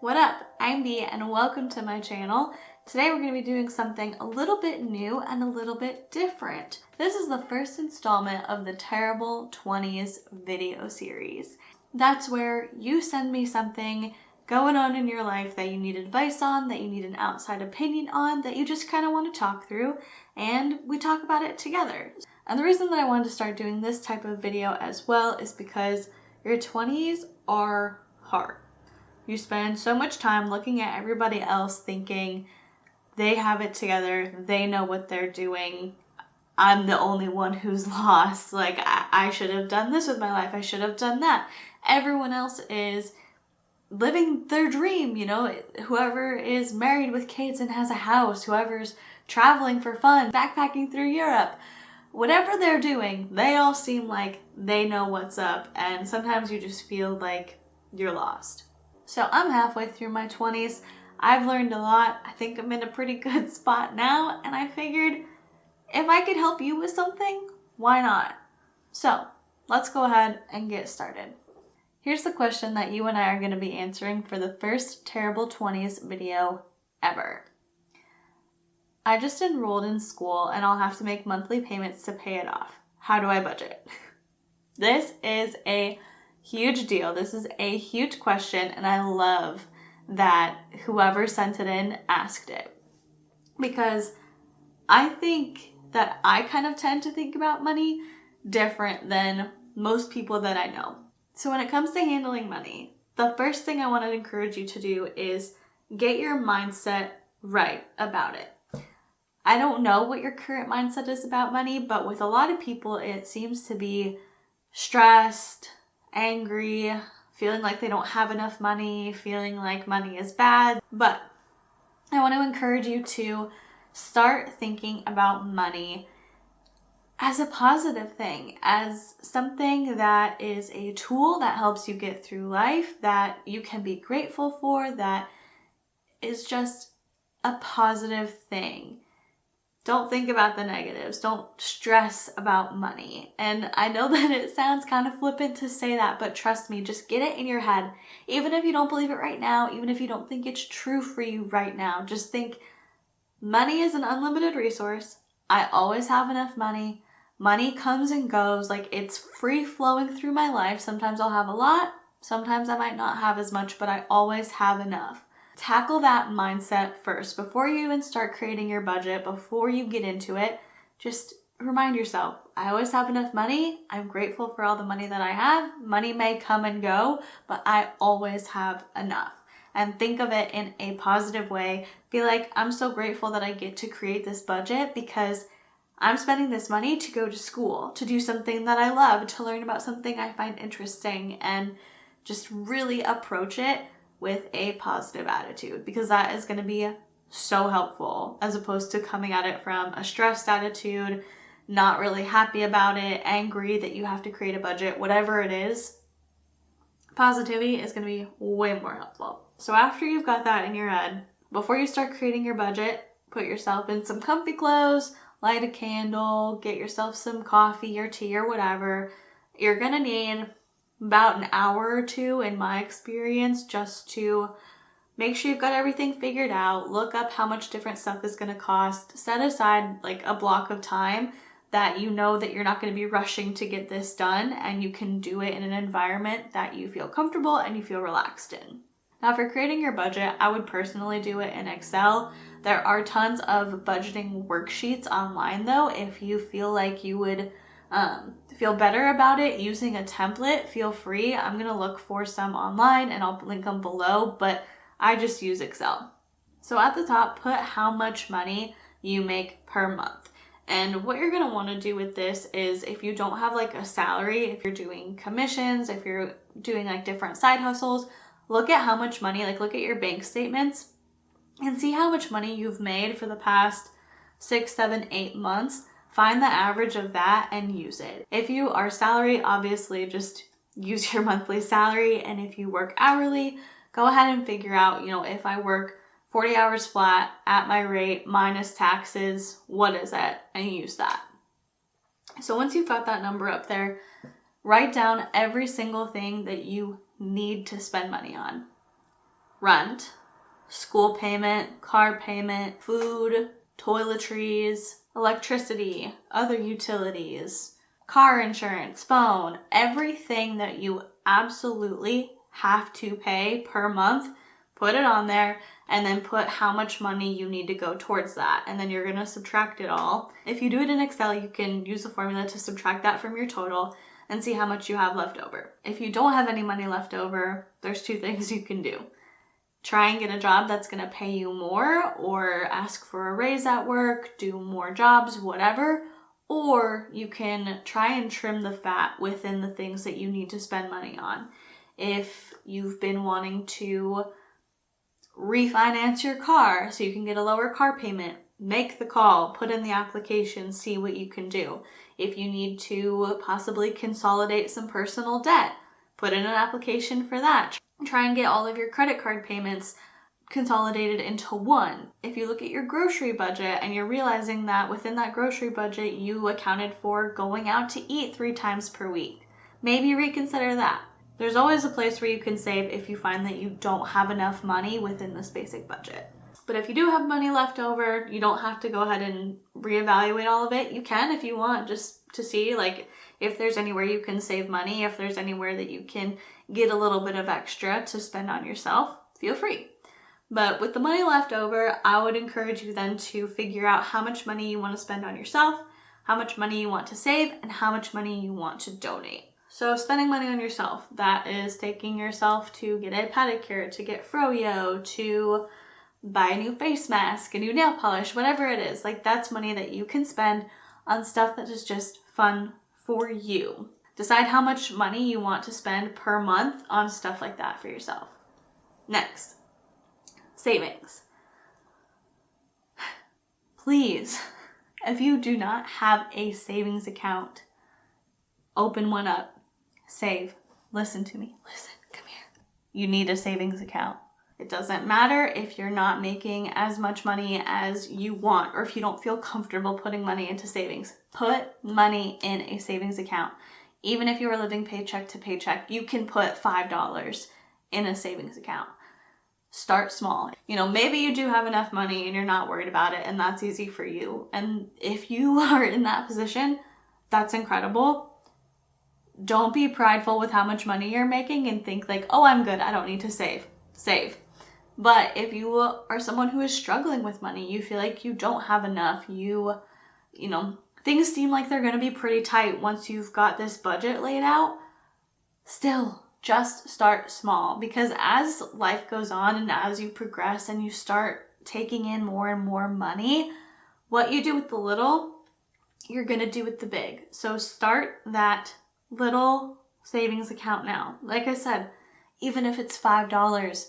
What up? I'm Bea and welcome to my channel. Today we're going to be doing something a little bit new and a little bit different. This is the first installment of the Terrible 20s video series. That's where you send me something going on in your life that you need advice on, that you need an outside opinion on, that you just kind of want to talk through, and we talk about it together. And the reason that I wanted to start doing this type of video as well is because your 20s are hard. You spend so much time looking at everybody else thinking they have it together, they know what they're doing. I'm the only one who's lost. Like, I should have done this with my life. I should have done that. Everyone else is living their dream, you know, whoever is married with kids and has a house, whoever's traveling for fun, backpacking through Europe, whatever they're doing, they all seem like they know what's up. And sometimes you just feel like you're lost. So I'm halfway through my 20s. I've learned a lot. I think I'm in a pretty good spot now, and I figured if I could help you with something, why not? So let's go ahead and get started. Here's the question that you and I are going to be answering for the first Terrible 20s video ever. I just enrolled in school and I'll have to make monthly payments to pay it off. How do I budget? This is a huge deal. This is a huge question, and I love that whoever sent it in asked it, because I think that I kind of tend to think about money different than most people that I know. So when it comes to handling money, the first thing I want to encourage you to do is get your mindset right about it. I don't know what your current mindset is about money, but with a lot of people, it seems to be stressed, angry, feeling like they don't have enough money, feeling like money is bad. But I want to encourage you to start thinking about money as a positive thing, as something that is a tool that helps you get through life, that you can be grateful for, that is just a positive thing. Don't think about the negatives. Don't stress about money. And I know that it sounds kind of flippant to say that, but trust me, just get it in your head. Even if you don't believe it right now, even if you don't think it's true for you right now, just think money is an unlimited resource. I always have enough money. Money comes and goes. Like, it's free flowing through my life. Sometimes I'll have a lot. Sometimes I might not have as much, but I always have enough. Tackle that mindset first. Before you even start creating your budget, before you get into it, just remind yourself, I always have enough money. I'm grateful for all the money that I have. Money may come and go, but I always have enough. And think of it in a positive way. Be like, I'm so grateful that I get to create this budget because I'm spending this money to go to school, to do something that I love, to learn about something I find interesting, and just really approach it with a positive attitude, because that is going to be so helpful, as opposed to coming at it from a stressed attitude, not really happy about it, angry that you have to create a budget, whatever it is. Positivity is going to be way more helpful. So after you've got that in your head, before you start creating your budget, put yourself in some comfy clothes, light a candle, get yourself some coffee or tea or whatever. You're going to need about an hour or two, in my experience, just to make sure you've got everything figured out, look up how much different stuff is going to cost, set aside like a block of time that you know that you're not going to be rushing to get this done, and you can do it in an environment that you feel comfortable and you feel relaxed in. Now, for creating your budget, I would personally do it in Excel. There are tons of budgeting worksheets online though. If you feel like you would feel better about it using a template, feel free. I'm going to look for some online and I'll link them below, but I just use Excel. So at the top, put how much money you make per month. And what you're going to want to do with this is, if you don't have like a salary, if you're doing commissions, if you're doing like different side hustles, look at how much money, like look at your bank statements and see how much money you've made for the past 6, 7, 8 months. Find the average of that and use it. If you are salary, obviously just use your monthly salary. And if you work hourly, go ahead and figure out, if I work 40 hours flat at my rate minus taxes, what is it? And use that. So once you've got that number up there, write down every single thing that you need to spend money on. rent, school payment, car payment, food, toiletries, electricity, other utilities, car insurance, phone, everything that you absolutely have to pay per month, put it on there, and then put how much money you need to go towards that. And then you're gonna subtract it all. If you do it in Excel, you can use the formula to subtract that from your total and see how much you have left over. If you don't have any money left over, there's two things you can do. Try and get a job that's gonna pay you more, or ask for a raise at work, do more jobs, whatever. Or you can try and trim the fat within the things that you need to spend money on. If you've been wanting to refinance your car so you can get a lower car payment, make the call, put in the application, see what you can do. If you need to possibly consolidate some personal debt, put in an application for that. Try and get all of your credit card payments consolidated into one. If you look at your grocery budget and you're realizing that within that grocery budget you accounted for going out to eat 3 times per week, maybe reconsider that. There's always a place where you can save if you find that you don't have enough money within this basic budget. But if you do have money left over, you don't have to go ahead and reevaluate all of it. You can if you want, just to see like if there's anywhere you can save money, if there's anywhere that you can get a little bit of extra to spend on yourself, feel free. But with the money left over, I would encourage you then to figure out how much money you want to spend on yourself, how much money you want to save, and how much money you want to donate. So spending money on yourself, that is taking yourself to get a pedicure, to get froyo, to buy a new face mask, a new nail polish, whatever it is. Like that's money that you can spend on stuff that is just fun for you. Decide how much money you want to spend per month on stuff like that for yourself. Next, savings. Please, if you do not have a savings account, open one up. Save. Listen to me. Listen, come here. You need a savings account. It doesn't matter if you're not making as much money as you want, or if you don't feel comfortable putting money into savings. Put money in a savings account. Even if you are living paycheck to paycheck, you can put $5 in a savings account. Start small. Maybe you do have enough money and you're not worried about it, and that's easy for you. And if you are in that position, that's incredible. Don't be prideful with how much money you're making and think like, oh, I'm good, I don't need to save. Save. But if you are someone who is struggling with money, you feel like you don't have enough, things seem like they're going to be pretty tight once you've got this budget laid out, still, just start small. Because as life goes on and as you progress and you start taking in more and more money, what you do with the little, you're going to do with the big. So start that little savings account now. Like I said, even if it's $5,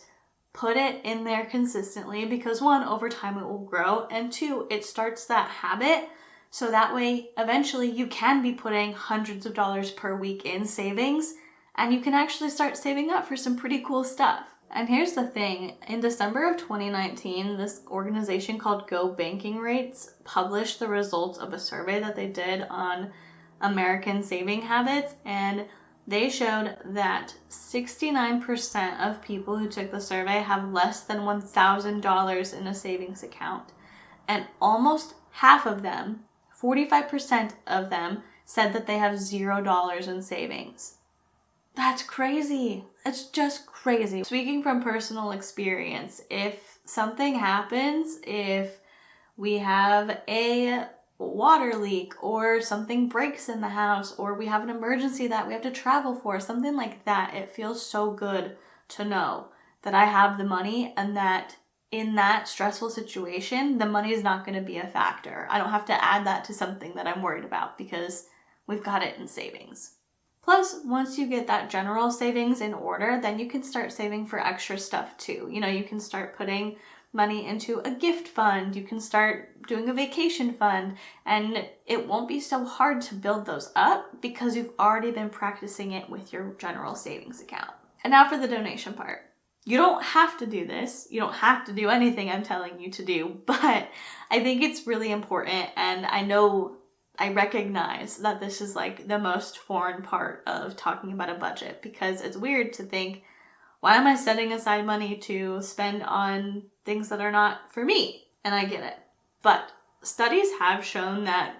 put it in there consistently, because 1, over time it will grow, and 2, it starts that habit. So that way, eventually you can be putting hundreds of dollars per week in savings, and you can actually start saving up for some pretty cool stuff. And here's the thing, in December of 2019, this organization called GOBankingRates published the results of a survey that they did on American saving habits, and they showed that 69% of people who took the survey have less than $1,000 in a savings account. And almost half of them, 45% of them, said that they have $0 in savings. That's crazy. It's just crazy. Speaking from personal experience, if something happens, if we have a water leak or something breaks in the house or we have an emergency that we have to travel for, something like that, it feels so good to know that I have the money and that in that stressful situation, the money is not going to be a factor. I don't have to add that to something that I'm worried about because we've got it in savings. Plus, once you get that general savings in order, then you can start saving for extra stuff too. You can start putting money into a gift fund, you can start doing a vacation fund, and it won't be so hard to build those up because you've already been practicing it with your general savings account. And now for the donation part. You don't have to do this. You don't have to do anything I'm telling you to do, but I think it's really important, and I recognize that this is like the most foreign part of talking about a budget, because it's weird to think, why am I setting aside money to spend on things that are not for me? And I get it. But studies have shown that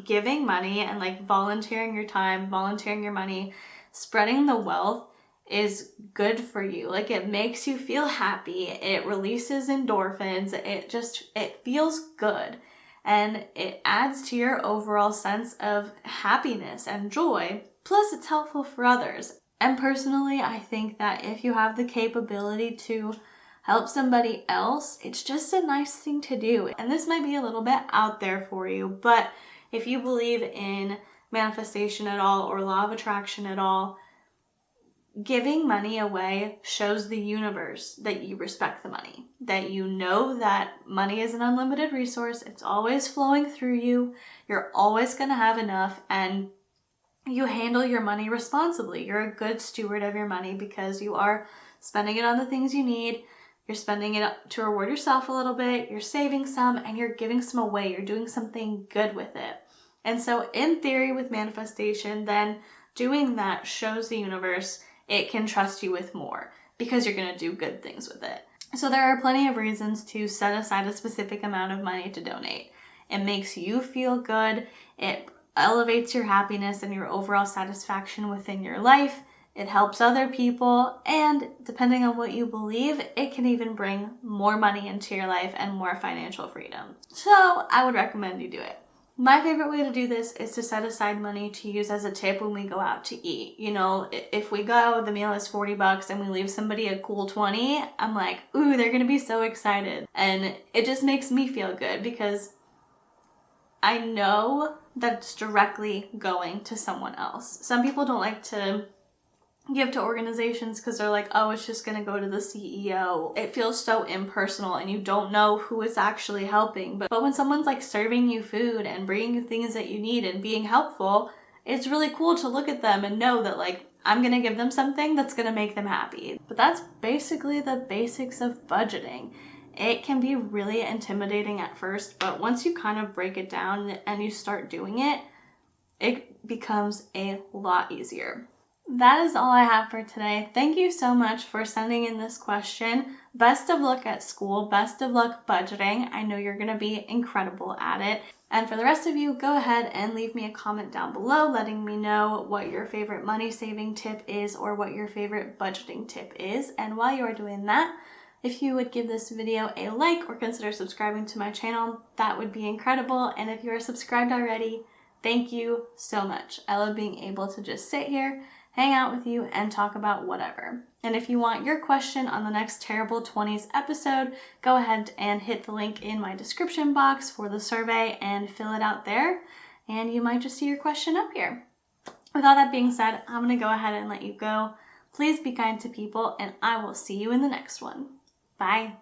giving money and like volunteering your time, volunteering your money, spreading the wealth is good for you. Like it makes you feel happy. It releases endorphins. It feels good. And it adds to your overall sense of happiness and joy. Plus it's helpful for others. And personally, I think that if you have the capability to help somebody else, it's just a nice thing to do. And this might be a little bit out there for you, but if you believe in manifestation at all or law of attraction at all, giving money away shows the universe that you respect the money, that you know that money is an unlimited resource. It's always flowing through you. You're always going to have enough, and you handle your money responsibly. You're a good steward of your money because you are spending it on the things you need. You're spending it to reward yourself a little bit, you're saving some, and you're giving some away. You're doing something good with it. And so in theory with manifestation, then doing that shows the universe it can trust you with more because you're going to do good things with it. So there are plenty of reasons to set aside a specific amount of money to donate. It makes you feel good. It elevates your happiness and your overall satisfaction within your life. It helps other people, and depending on what you believe, it can even bring more money into your life and more financial freedom. So I would recommend you do it. My favorite way to do this is to set aside money to use as a tip when we go out to eat. You know, if we go, the meal is $40 and we leave somebody a cool 20, I'm like, ooh, they're gonna be so excited. And it just makes me feel good because I know that it's directly going to someone else. Some people don't like to give to organizations because they're like, oh, it's just gonna go to the CEO. It feels so impersonal and you don't know who is actually helping. But when someone's like serving you food and bringing you things that you need and being helpful, it's really cool to look at them and know that like, I'm gonna give them something that's gonna make them happy. But that's basically the basics of budgeting. It can be really intimidating at first, but once you kind of break it down and you start doing it, it becomes a lot easier. That is all I have for today. Thank you so much for sending in this question. Best of luck at school. Best of luck budgeting. I know you're going to be incredible at it. And for the rest of you, go ahead and leave me a comment down below letting me know what your favorite money saving tip is or what your favorite budgeting tip is. And while you are doing that, if you would give this video a like or consider subscribing to my channel, that would be incredible. And if you are subscribed already, thank you so much. I love being able to just sit here, hang out with you, and talk about whatever. And if you want your question on the next Terrible 20s episode, go ahead and hit the link in my description box for the survey and fill it out there, and you might just see your question up here. With all that being said, I'm going to go ahead and let you go. Please be kind to people, and I will see you in the next one. Bye.